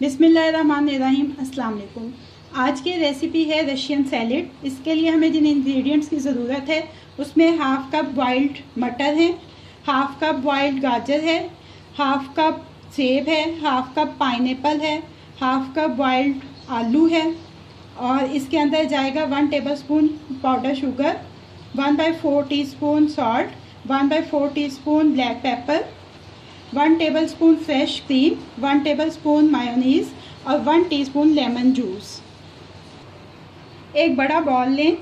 बिस्मिल्लाहिर्रहमानिर्रहीम। अस्सलाम वालेकुम। आज की रेसिपी है रशियन सैलेड। इसके लिए हमें जिन इंग्रेडिएंट्स की ज़रूरत है उसमें हाफ़ कप बॉइल्ड मटर है, हाफ़ कप बॉइल्ड गाजर है, हाफ़ कप सेब है, हाफ़ कप पाइनएप्पल है, हाफ़ कप बॉइल्ड आलू है और इसके अंदर जाएगा 1 tablespoon powder sugar, 1/4 teaspoon salt, 1/4 teaspoon black pepper, 1 tablespoon fresh cream, 1 tablespoon mayonnaise और 1 टीस्पून लेमन जूस। एक बड़ा बॉल लें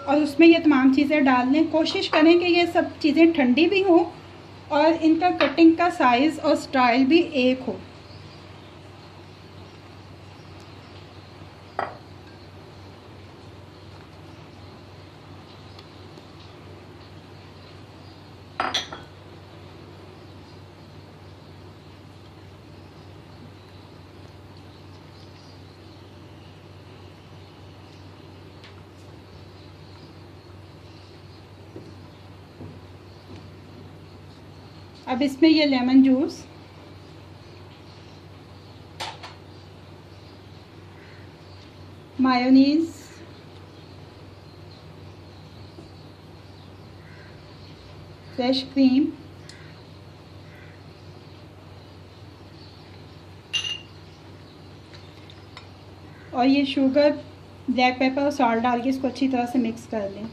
और उसमें ये तमाम चीज़ें डाल लें। कोशिश करें कि ये सब चीज़ें ठंडी भी हों और इनका कटिंग का साइज़ और स्टाइल भी एक हो। अब इसमें ये lemon juice, mayonnaise, fresh cream और ये शुगर, ब्लैक पेपर और सॉल्ट डाल के इसको अच्छी तरह से मिक्स कर लें।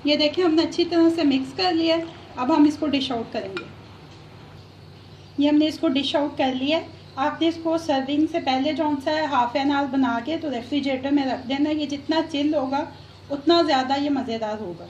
ये देखें हमने अच्छी तरह से मिक्स कर लिया। अब हम इसको डिश आउट करेंगे। ये हमने इसको डिश आउट कर लिया। आपने इसको सर्विंग से पहले जो सा है हाफ़ एन आवर बना के तो रेफ्रिजरेटर में रख देना। ये जितना चिल होगा उतना ज़्यादा ये मज़ेदार होगा।